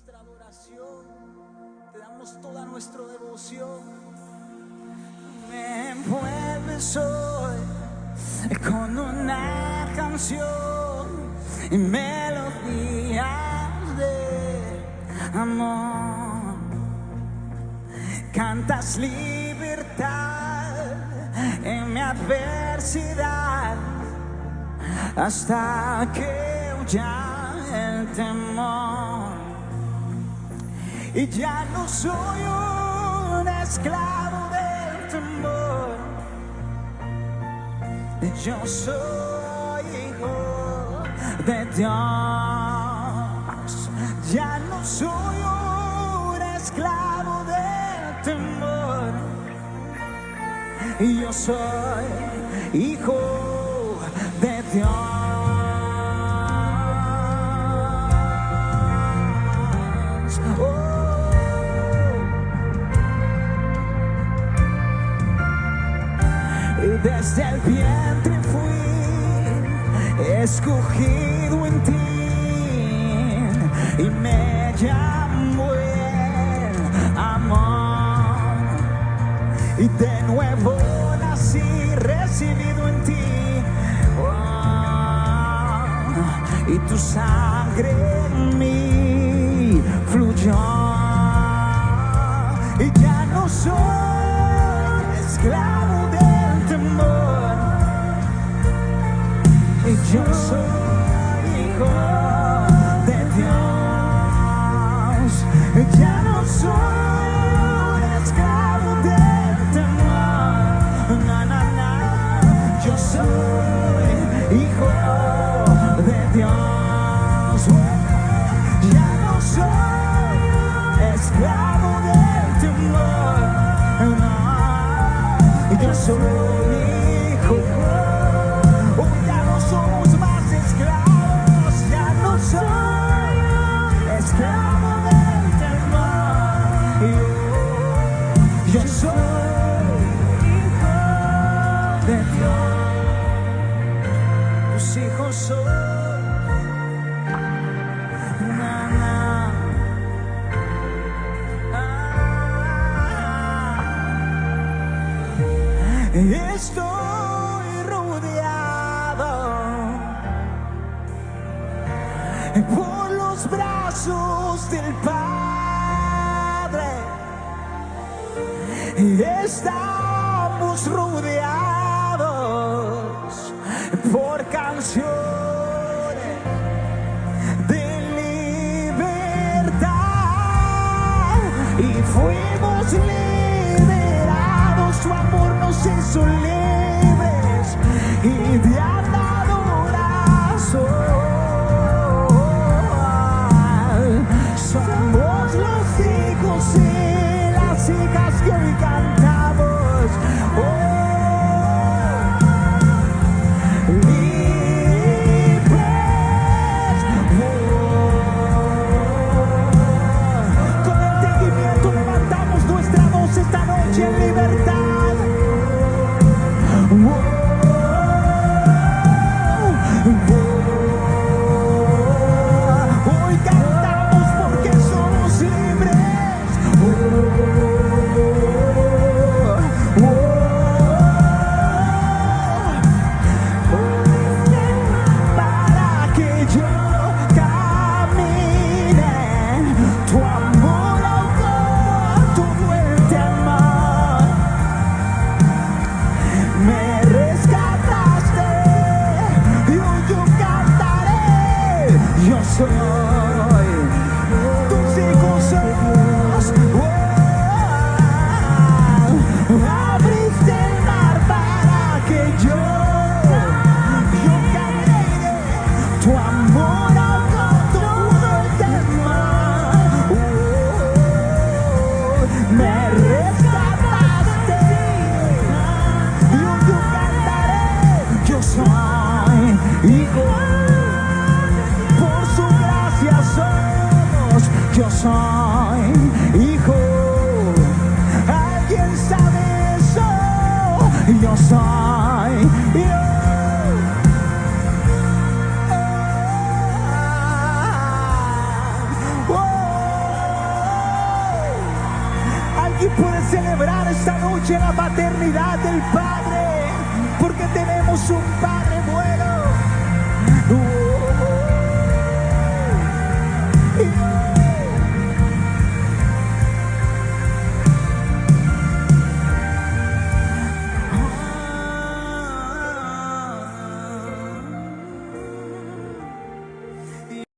nuestra adoración, te damos toda nuestra devoción. Me envuelves hoy con una canción y melodías de amor. Cantas libertad en mi adversidad hasta que huya el temor. Y ya no soy un esclavo del temor, yo soy hijo de Dios. Ya no soy un esclavo del temor, yo soy hijo de Dios. Y desde el vientre fui escogido en ti y me llamó el amor. Y de nuevo nací recibido en ti. Y tu sangre en mí fluyó. Y ya no soy esclavo del temor, y yo soy hijo de Dios. Ya no soy esclavo del temor, na, na, na. Yo soy hijo de Dios. Ya no soy esclavo del temor, no. Yo soy hijo. Ya no somos más esclavos. Ya no soy esclavo del temor. Yo soy hijo de Dios. Tus hijos son. Estoy rodeado por los brazos del Padre. Estamos rodeados por canciones de libertad y fuimos liberados. Su amor nos hizo libres y de adoración. Somos los hijos y las hijas que hoy cantamos. Libres. Con entendimiento levantamos nuestra voz esta noche en libertad. Hoy cantamos porque somos libres. Para que yo camine, tu amor ahogó todo el temor. Me rescataste y hoy yo cantaré. Yo soy tus hijos somos. Abriste el mar para que yo camine. Tu amor ahogó todo el temor. Me rescataste y hoy yo cantaré. Yo soy hijo, por su gracia somos. Yo soy hijo. ¿Alguien sabe eso? Yo soy hijo. Oh. esta noche la paternidad del Padre, porque tenemos un Padre